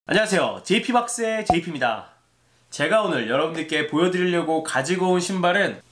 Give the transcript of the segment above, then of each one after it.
안녕하세요, JP박스의 JP입니다. 제가 오늘 여러분들께 보여드리려고 가지고 온 신발은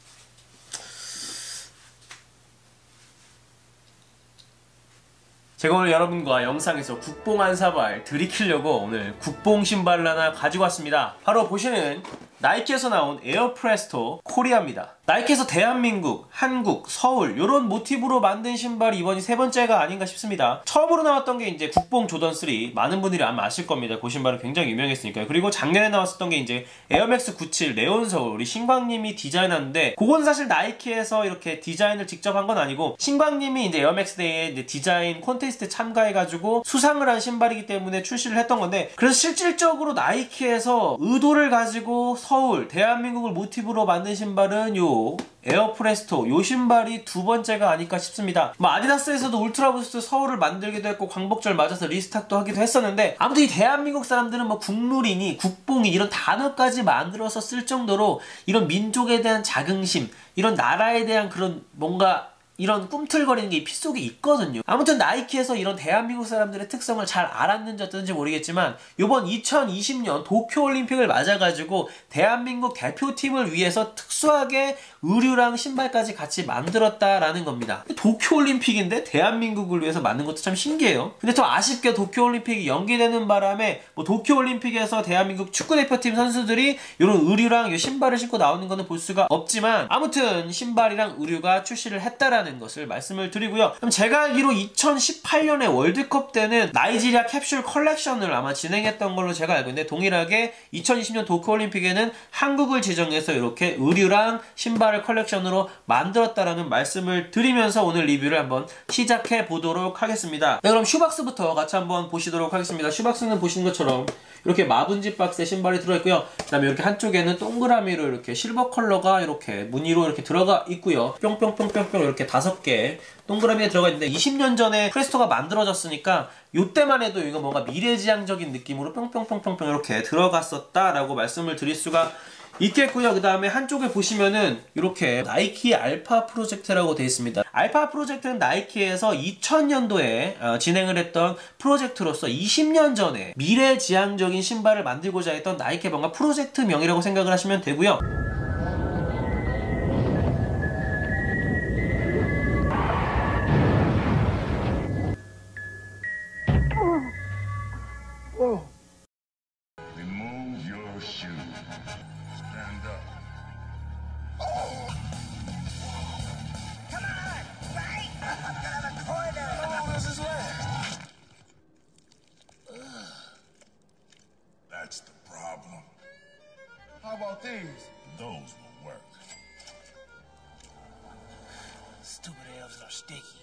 제가 오늘 여러분과 영상에서 국뽕 한 사발 들이키려고 오늘 국뽕 신발을 하나 가지고 왔습니다. 바로 보시는 나이키에서 나온 에어프레스토 코리아입니다. 나이키에서 대한민국, 한국, 서울 이런 모티브로 만든 신발이 이번이 세 번째가 아닌가 싶습니다. 처음으로 나왔던 게 이제 국뽕 조던 3, 많은 분들이 아마 아실 겁니다. 그 신발은 굉장히 유명했으니까요. 그리고 작년에 나왔었던 게 이제 에어맥스 97 레온 서울, 우리 신광님이 디자인하는데, 그건 사실 나이키에서 이렇게 디자인을 직접 한 건 아니고 신광님이 이제 에어맥스 데이에 이제 디자인 콘테스트 참가해가지고 수상을 한 신발이기 때문에 출시를 했던 건데, 그래서 실질적으로 나이키에서 의도를 가지고 서울, 대한민국을 모티브로 만든 신발은 요 에어프레스토, 요 신발이 두 번째가 아닐까 싶습니다. 아디다스에서도 울트라부스트 서울을 만들기도 했고 광복절 맞아서 리스탁도 하기도 했었는데, 아무튼 이 대한민국 사람들은 국룰이니 국뽕이 이런 단어까지 만들어서 쓸 정도로 이런 민족에 대한 자긍심, 이런 나라에 대한 그런 뭔가 이런 꿈틀거리는 게 피 속에 있거든요. 아무튼 나이키에서 이런 대한민국 사람들의 특성을 잘 알았는지 어떤지 모르겠지만, 요번 2020년 도쿄올림픽을 맞아가지고 대한민국 대표팀을 위해서 특수하게 의류랑 신발까지 같이 만들었다라는 겁니다. 도쿄올림픽인데 대한민국을 위해서 만든 것도 참 신기해요. 근데 더 아쉽게 도쿄올림픽이 연기되는 바람에 도쿄올림픽에서 대한민국 축구대표팀 선수들이 이런 의류랑 이 신발을 신고 나오는 거는 볼 수가 없지만, 아무튼 신발이랑 의류가 출시를 했다라는 것을 말씀을 드리고요. 그럼 제가 알기로 2018년에 월드컵 때는 나이지리아 캡슐 컬렉션을 아마 진행했던 걸로 제가 알고 있는데, 동일하게 2020년 도쿄올림픽에는 한국을 지정해서 이렇게 의류랑 신발을 컬렉션으로 만들었다라는 말씀을 드리면서 오늘 리뷰를 한번 시작해 보도록 하겠습니다. 네, 그럼 슈박스부터 같이 한번 보시도록 하겠습니다. 슈박스는 보시는 것처럼 이렇게 마분지 박스에 신발이 들어있고요. 그 다음에 이렇게 한쪽에는 동그라미로 이렇게 실버 컬러가 이렇게 무늬로 이렇게 들어가 있고요. 뿅뿅뿅뿅뿅 이렇게 5개 동그라미에 들어가 있는데, 20년 전에 프레스토가 만들어졌으니까 요때만 해도 이거 뭔가 미래지향적인 느낌으로 뿅뿅뿅뿅뿅 이렇게 들어갔었다라고 말씀을 드릴 수가 있겠고요. 그 다음에 한쪽에 보시면은 이렇게 나이키 알파 프로젝트라고 되어 있습니다. 알파 프로젝트는 나이키에서 2000년도에 진행을 했던 프로젝트로서 20년 전에 미래지향적인 신발을 만들고자 했던 나이키의 뭔가 프로젝트명이라고 생각을 하시면 되고요. That's the problem. How about these? Those will work. Stupid elves are sticky.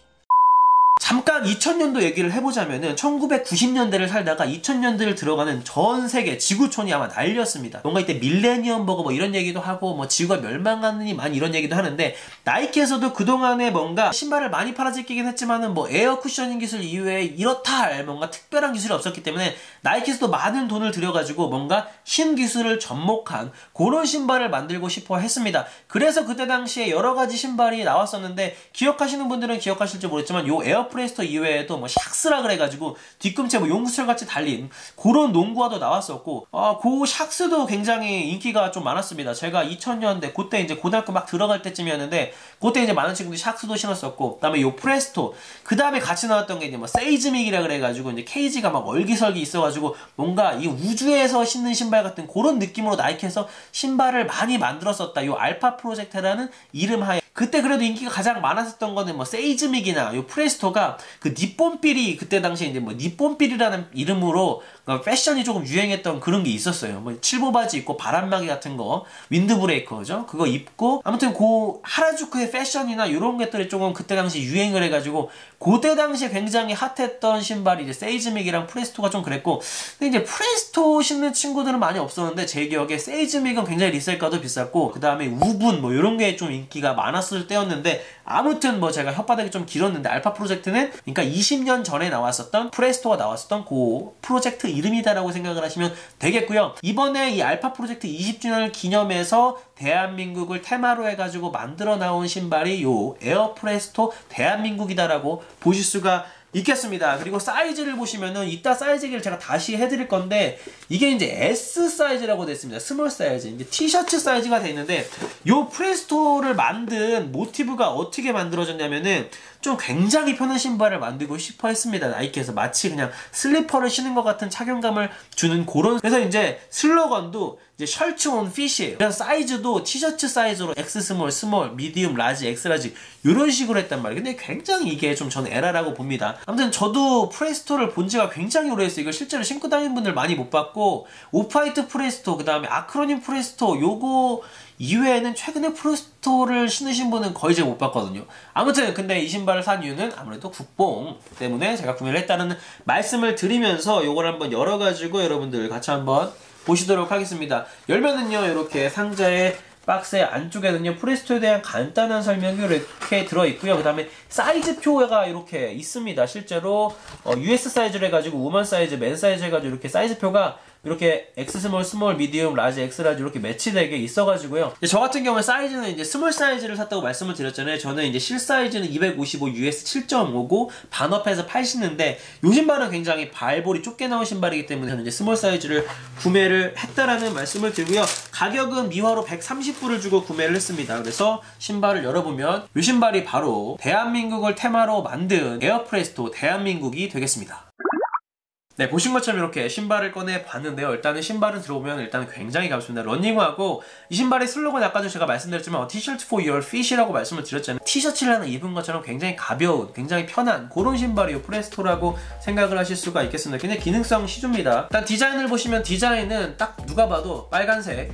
잠깐 2000년도 얘기를 해보자면은 1990년대를 살다가 2000년대를 들어가는 전 세계 지구촌이 아마 난리였습니다. 뭔가 이때 밀레니엄 버거 이런 얘기도 하고 지구가 멸망하느니 만 이런 얘기도 하는데, 나이키에서도 그동안에 뭔가 신발을 많이 팔아제끼긴 했지만은 에어 쿠셔닝 기술 이후에 이렇다 할 뭔가 특별한 기술이 없었기 때문에 나이키에서도 많은 돈을 들여가지고 뭔가 신기술을 접목한 그런 신발을 만들고 싶어 했습니다. 그래서 그때 당시에 여러가지 신발이 나왔었는데, 기억하시는 분들은 기억하실지 모르겠지만 요 에어프레스토 이외에도 샥스라 그래가지고 뒤꿈치에 용수철같이 달린 그런 농구화도 나왔었고, 그 샥스도 굉장히 인기가 좀 많았습니다. 제가 2000년대 그때 이제 고등학교 막 들어갈 때쯤이었는데, 그때 이제 많은 친구들이 샥스도 신었었고, 그 다음에 요 프레스토, 그 다음에 같이 나왔던 게 이제 세이즈믹이라 그래가지고 이제 케이지가 얼기설기 있어가지고 뭔가 이 우주에서 신는 신발 같은 그런 느낌으로 나이키에서 신발을 많이 만들었었다. 요 알파 프로젝트라는 이름 하에. 그때 그래도 인기가 가장 많았었던 거는 세이즈믹이나 요 프레스토가 그 니폰필이 그때 당시에 이제 니폰필이라는 이름으로 패션이 조금 유행했던 그런 게 있었어요. 칠보 바지 입고 바람막이 같은 거, 윈드브레이커죠. 그거 입고, 아무튼 그 하라주쿠의 패션이나 이런 것들이 조금 그때 당시 유행을 해가지고, 그때 당시에 굉장히 핫했던 신발이 이제 세이즈믹이랑 프레스토가 좀 그랬고, 근데 이제 프레스토 신는 친구들은 많이 없었는데, 제 기억에 세이즈믹은 굉장히 리셀가도 비쌌고, 그 다음에 우분 이런 게 좀 인기가 많았을 때였는데, 아무튼 제가 혓바닥이 좀 길었는데, 알파 프로젝트는 프레스토면은 그러니까 20년 전에 나왔었던 프레스토가 나왔었던 그 프로젝트 이름이다라고 생각을 하시면 되겠고요. 이번에 이 알파 프로젝트 20주년을 기념해서 대한민국을 테마로 해가지고 만들어 나온 신발이 요 에어 프레스토 대한민국이다라고 보실 수가 있겠습니다. 그리고 사이즈를 보시면은 이따 사이즈 얘기를 제가 다시 해드릴 건데 이게 이제 S 사이즈라고 됐습니다. 스몰 사이즈. 이제 티셔츠 사이즈가 돼 있는데 요 프레스토를 만든 모티브가 어떻게 만들어졌냐면은 좀 굉장히 편한 신발을 만들고 싶어 했습니다. 나이키에서 마치 그냥 슬리퍼를 신은 것 같은 착용감을 주는 그런. 그래서 이제 슬로건도 이제 셔츠 온 피시. 그래서 사이즈도 티셔츠 사이즈로 X 스몰, 스몰, 미디움, 라지, X 라지 이런 식으로 했단 말이에요. 근데 굉장히 이게 좀 저는 에라라고 봅니다. 아무튼 저도 프레스토를 본 지가 굉장히 오래됐어요. 이걸 실제로 신고 다니는 분들 많이 못 봤고 오프화이트 프레스토, 그 다음에 아크로님 프레스토 요거 이외에는 최근에 프레스토를 신으신 분은 거의 제가 못 봤거든요. 아무튼 근데 이 신발을 산 이유는 아무래도 국뽕 때문에 제가 구매를 했다는 말씀을 드리면서 요걸 한번 열어가지고 여러분들 같이 한번 보시도록 하겠습니다. 열면은요 이렇게 상자에 박스의 안쪽에는요 프레스토에 대한 간단한 설명이 이렇게 들어있고요. 그 다음에 사이즈표가 이렇게 있습니다. 실제로 US 사이즈로 해가지고 우먼 사이즈, 맨 사이즈 해가지고 이렇게 사이즈표가 이렇게 X 스몰, 스몰, 미디움, 라지, X 라지 이렇게 매치되게 있어가지고요. 저 같은 경우에 사이즈는 이제 스몰 사이즈를 샀다고 말씀을 드렸잖아요. 저는 이제 실 사이즈는 255 US 7.5고 반업해서 80인데 요 신발은 굉장히 발볼이 좁게 나온 신발이기 때문에 저는 이제 스몰 사이즈를 구매를 했다라는 말씀을 드리고요. 가격은 미화로 130불을 주고 구매를 했습니다. 그래서 신발을 열어보면 이 신발이 바로 대한민국을 테마로 만든 에어프레스토 대한민국이 되겠습니다. 네, 보신 것처럼 이렇게 신발을 꺼내 봤는데요. 일단은 신발은 들어오면 일단은 굉장히 가볍습니다. 러닝화고 이 신발의 슬로건 아까도 제가 말씀드렸지만 T-shirt for your feet이라고 말씀을 드렸잖아요. 티셔츠를 하나 입은 것처럼 굉장히 가벼운, 굉장히 편한 그런 신발이 프레스토라고 생각을 하실 수가 있겠습니다. 굉장히 기능성 시조입니다. 일단 디자인을 보시면 디자인은 딱 누가 봐도 빨간색,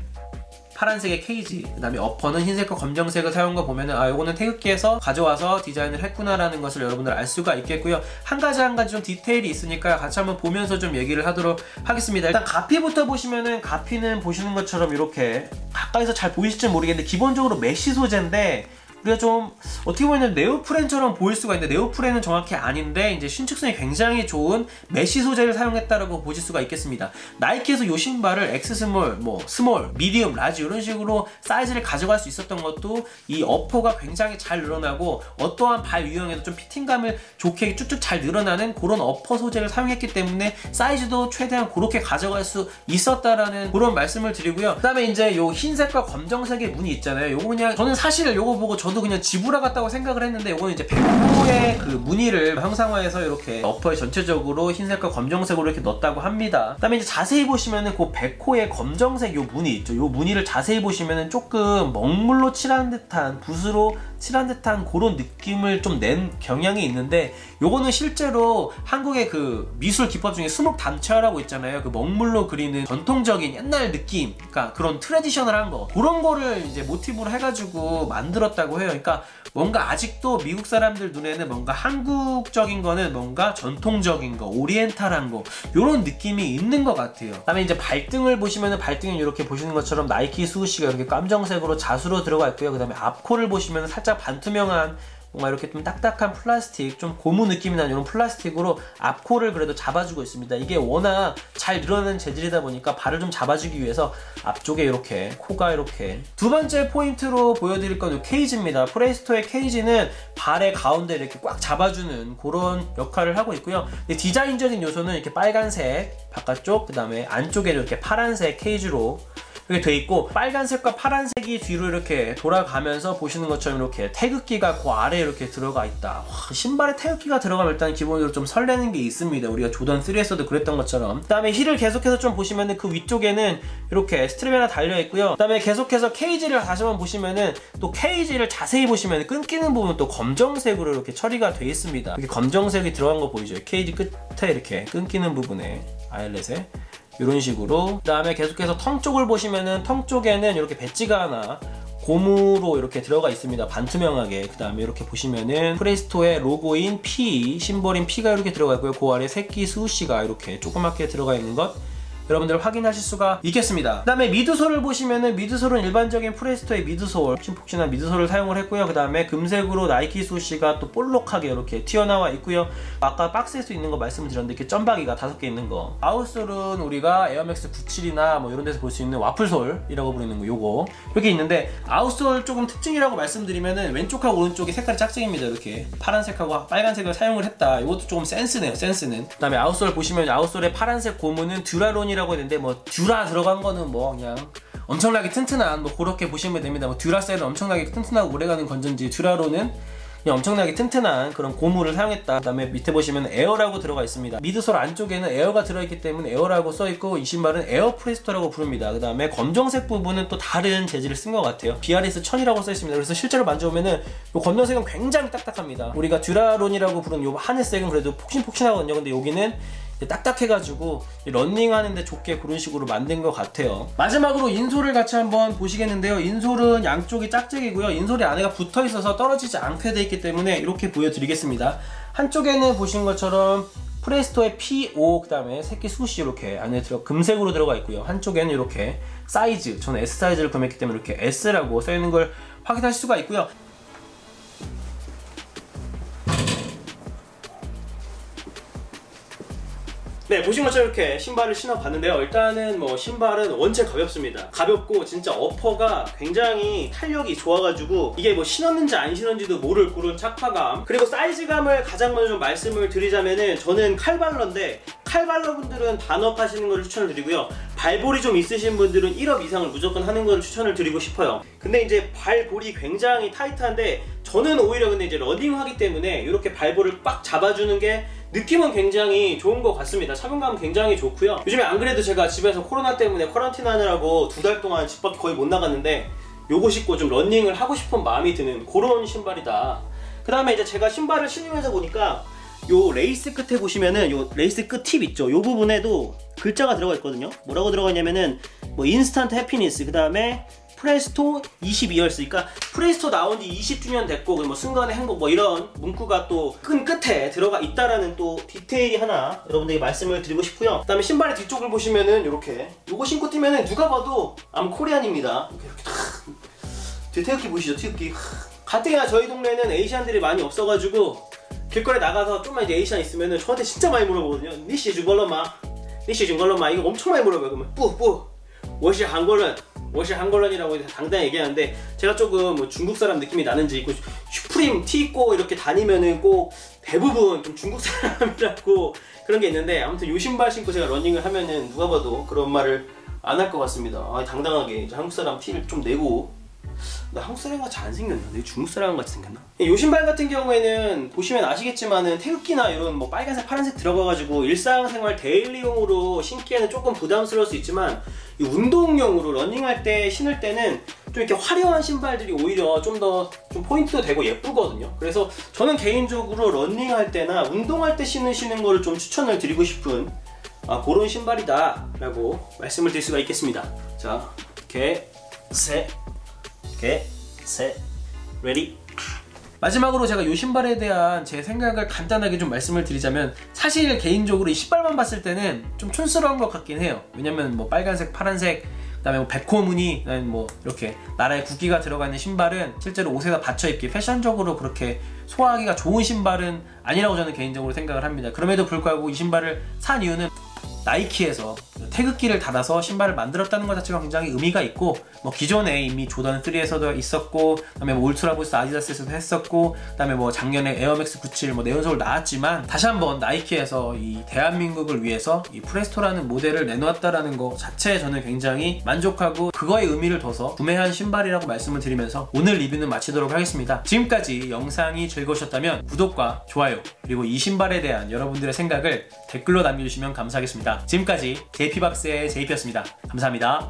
파란색의 케이지, 그 다음에 어퍼는 흰색과 검정색을 사용한 거 보면은 아 요거는 태극기에서 가져와서 디자인을 했구나라는 것을 여러분들 알 수가 있겠고요. 한 가지 좀 디테일이 있으니까 같이 한번 보면서 좀 얘기를 하도록 하겠습니다. 일단 가피부터 보시면은 가피는 보시는 것처럼 이렇게 가까이서 잘 보이실지 모르겠는데 기본적으로 메쉬 소재인데 우리가 좀 어떻게 보면 네오프렌처럼 보일 수가 있는데 네오프렌은 정확히 아닌데 이제 신축성이 굉장히 좋은 메쉬 소재를 사용했다라고 보실 수가 있겠습니다. 나이키에서 이 신발을 X 스몰, 스몰, 미디움, 라지 이런 식으로 사이즈를 가져갈 수 있었던 것도 이 어퍼가 굉장히 잘 늘어나고 어떠한 발 유형에도 좀 피팅감을 좋게 쭉쭉 잘 늘어나는 그런 어퍼 소재를 사용했기 때문에 사이즈도 최대한 그렇게 가져갈 수 있었다라는 그런 말씀을 드리고요. 그 다음에 이제 요 흰색과 검정색의 무늬 있잖아요. 요거 그냥 저는 사실 요거 보고 저도 그냥 지브라 같다고 생각을 했는데 이거는 이제 백호의 그 무늬를 형상화해서 이렇게 어퍼에 전체적으로 흰색과 검정색으로 이렇게 넣었다고 합니다. 그 다음에 이제 자세히 보시면은 그 백호의 검정색 요 무늬 있죠. 요 무늬를 자세히 보시면은 조금 먹물로 칠한 듯한, 붓으로 칠한 듯한 그런 느낌을 좀 낸 경향이 있는데 요거는 실제로 한국의 그 미술 기법 중에 수목 담채화라고 있잖아요. 그 먹물로 그리는 전통적인 옛날 느낌, 그러니까 그런 트레디셔널한 거 그런 거를 이제 모티브로 해가지고 만들었다고 해요. 그러니까 뭔가 아직도 미국 사람들 눈에는 뭔가 한국적인 거는 뭔가 전통적인 거, 오리엔탈한 거 요런 느낌이 있는 것 같아요. 그 다음에 이제 발등을 보시면은 발등은 이렇게 보시는 것처럼 나이키 스우시가 이렇게 깜정색으로 자수로 들어가 있고요. 그 다음에 앞코를 보시면 살짝 반투명한 뭔가 이렇게 좀 딱딱한 플라스틱, 좀 고무 느낌이 나는 이런 플라스틱으로 앞코를 그래도 잡아주고 있습니다. 이게 워낙 잘 늘어나는 재질이다 보니까 발을 좀 잡아주기 위해서 앞쪽에 이렇게 코가 이렇게. 두 번째 포인트로 보여드릴 건 이 케이지입니다. 프레스토의 케이지는 발의 가운데 이렇게 꽉 잡아주는 그런 역할을 하고 있고요. 디자인적인 요소는 이렇게 빨간색 바깥쪽, 그 다음에 안쪽에 이렇게 파란색 케이지로 이렇게 돼 있고 빨간색과 파란색이 뒤로 이렇게 돌아가면서 보시는 것처럼 이렇게 태극기가 그 아래에 이렇게 들어가 있다. 와, 신발에 태극기가 들어가면 일단 기본적으로 좀 설레는 게 있습니다. 우리가 조던 3에서도 그랬던 것처럼. 그 다음에 힐을 계속해서 좀 보시면은 그 위쪽에는 이렇게 스트랩이 하나 달려 있고요. 그 다음에 계속해서 케이지를 다시 한번 보시면은 또 케이지를 자세히 보시면 끊기는 부분 또 검정색으로 이렇게 처리가 돼 있습니다. 이렇게 검정색이 들어간 거 보이죠? 케이지 끝에 이렇게 끊기는 부분에 아일렛에 이런 식으로. 그 다음에 계속해서 텅 쪽을 보시면은 텅 쪽에는 이렇게 배지가 하나 고무로 이렇게 들어가 있습니다. 반투명하게. 그 다음에 이렇게 보시면은 프레스토의 로고인 P, 심볼인 P가 이렇게 들어가 있고요. 그 아래 새끼 스우시가 이렇게 조그맣게 들어가 있는 것 여러분들 확인하실 수가 있겠습니다. 그 다음에 미드솔을 보시면은 미드솔은 일반적인 프레스토의 미드솔, 폭신폭신한 미드솔을 사용을 했고요. 그 다음에 금색으로 나이키 수시가 또 볼록하게 이렇게 튀어나와 있고요. 아까 박스에서 있는 거 말씀을 드렸는데 이렇게 점박이가 5개 있는 거. 아웃솔은 우리가 에어맥스 97이나 뭐 이런 데서 볼 수 있는 와플솔이라고 부르는 거 요거 이렇게 있는데, 아웃솔 조금 특징이라고 말씀드리면은 왼쪽하고 오른쪽이 색깔이 짝짝입니다. 이렇게 파란색하고 빨간색을 사용을 했다. 이것도 조금 센스네요, 센스는. 그 다음에 아웃솔 보시면 아웃솔의 파란색 고무는 듀라론이라고 했는데, 뭐 듀라 들어간 거는 뭐 그냥 엄청나게 튼튼한, 뭐 그렇게 보시면 됩니다. 뭐 듀라셀은 엄청나게 튼튼하고 오래가는 건전지, 듀라론은 그냥 엄청나게 튼튼한 그런 고무를 사용했다. 그 다음에 밑에 보시면 에어라고 들어가 있습니다. 미드솔 안쪽에는 에어가 들어있기 때문에 에어라고 써있고, 이 신발은 에어 프레스토라고 부릅니다. 그 다음에 검정색 부분은 또 다른 재질을 쓴 것 같아요. BRS 1000이라고 써있습니다. 그래서 실제로 만져보면은 이 검정색은 굉장히 딱딱합니다. 우리가 듀라론이라고 부르는 이 하늘색은 그래도 폭신폭신하거든요. 근데 여기는 딱딱해가지고 런닝하는데 좋게 그런 식으로 만든 것 같아요. 마지막으로 인솔을 같이 한번 보시겠는데요. 인솔은 양쪽이 짝짝이고요. 인솔이 안에가 붙어있어서 떨어지지 않게 돼 있기 때문에 이렇게 보여드리겠습니다. 한쪽에는 보신 것처럼 프레스토의 P5, 그 다음에 새끼 숱이 이렇게 안에 금색으로 들어가 있고요. 한쪽에는 이렇게 사이즈, 저는 S 사이즈를 구매했기 때문에 이렇게 S라고 써있는 걸 확인하실 수가 있고요. 네, 보신 것처럼 이렇게 신발을 신어봤는데요. 일단은 뭐 신발은 원체 가볍습니다. 가볍고 진짜 어퍼가 굉장히 탄력이 좋아가지고 이게 뭐 신었는지 안 신었는지도 모를 그런 착화감. 그리고 사이즈감을 가장 먼저 좀 말씀을 드리자면은, 저는 칼발러인데 칼발러 분들은 반업 하시는 걸 추천을 드리고요. 발볼이 좀 있으신 분들은 1업 이상을 무조건 하는 걸 추천을 드리고 싶어요. 근데 이제 발볼이 굉장히 타이트한데, 저는 오히려 근데 이제 러닝하기 때문에 이렇게 발볼을 빡 잡아주는 게 느낌은 굉장히 좋은 것 같습니다. 착용감은 굉장히 좋고요. 요즘에 안 그래도 제가 집에서 코로나 때문에 쿼런틴 하느라고 2달 동안 집 밖에 거의 못 나갔는데, 요거 신고 좀 러닝을 하고 싶은 마음이 드는 그런 신발이다. 그 다음에 이제 제가 신발을 신으면서 보니까 요 레이스 끝에 보시면은 요 레이스 끝 팁 있죠. 요 부분에도 글자가 들어가 있거든요. 뭐라고 들어가 있냐면은 뭐 인스턴트 해피니스, 그 다음에 프레스토 22열스, 그러니까 프레스토 나온 지 20주년 됐고 뭐 순간의 행복, 뭐 이런 문구가 또 큰 끝에 들어가 있다라는 또 디테일이 하나 여러분들에게 말씀을 드리고 싶고요. 그 다음에 신발의 뒤쪽을 보시면은 이렇게 요거 신고 뛰면은 누가 봐도 암 코리안입니다. 이렇게 탁 태극기 보이시죠? 태극기. 가뜩이나 저희 동네는 에이시안들이 많이 없어가지고 길거리에 나가서 좀만 이제 에이시안 있으면은 저한테 진짜 많이 물어보거든요. 니시 중걸러마, 니시 중걸러마, 이거 엄청 많이 물어봐요. 그러면 뿌뿌 워시 한걸런, 워시 한걸런이라고 당당히 얘기하는데, 제가 조금 뭐 중국 사람 느낌이 나는지 그 슈프림 티 입고 이렇게 다니면은 꼭 대부분 좀 중국 사람이라고 그런 게 있는데, 아무튼 요 신발 신고 제가 러닝을 하면은 누가 봐도 그런 말을 안 할 것 같습니다. 아, 당당하게 이제 한국 사람 티를 좀 내고. 나 한국 사람 같이 안 생겼나? 내가 중국 사람 같이 생겼나? 이 신발 같은 경우에는 보시면 아시겠지만은 태극기나 이런 뭐 빨간색, 파란색 들어가가지고 일상생활 데일리용으로 신기에는 조금 부담스러울 수 있지만, 이 운동용으로 러닝할 때 신을 때는 좀 이렇게 화려한 신발들이 오히려 좀 더 좀 포인트도 되고 예쁘거든요. 그래서 저는 개인적으로 러닝할 때나 운동할 때 신으시는 거를 좀 추천을 드리고 싶은 그런 신발이다 라고 말씀을 드릴 수가 있겠습니다. 자, 셋, 레디. 마지막으로 제가 이 신발에 대한 제 생각을 간단하게 좀 말씀을 드리자면, 사실 개인적으로 이 신발만 봤을 때는 좀 촌스러운 것 같긴 해요. 왜냐면 뭐 빨간색, 파란색, 그 다음에 뭐 백호 무늬, 뭐 이렇게 나라의 국기가 들어가 있는 신발은 실제로 옷에다 받쳐 입기, 패션적으로 그렇게 소화하기가 좋은 신발은 아니라고 저는 개인적으로 생각을 합니다. 그럼에도 불구하고 이 신발을 산 이유는 나이키에서 태극기를 달아서 신발을 만들었다는 것 자체가 굉장히 의미가 있고, 뭐 기존에 이미 조던 3에서도 있었고, 그다음에 뭐 울트라부스트 아디다스에서도 했었고, 그다음에 뭐 작년에 에어맥스 97 뭐 네온솔 나왔지만, 다시 한번 나이키에서 이 대한민국을 위해서 이 프레스토라는 모델을 내놓았다라는 것 자체에 저는 굉장히 만족하고, 그거에 의미를 둬서 구매한 신발이라고 말씀을 드리면서 오늘 리뷰는 마치도록 하겠습니다. 지금까지 영상이 즐거우셨다면 구독과 좋아요, 그리고 이 신발에 대한 여러분들의 생각을 댓글로 남겨주시면 감사하겠습니다. 지금까지 JP박스의 JP였습니다. 감사합니다.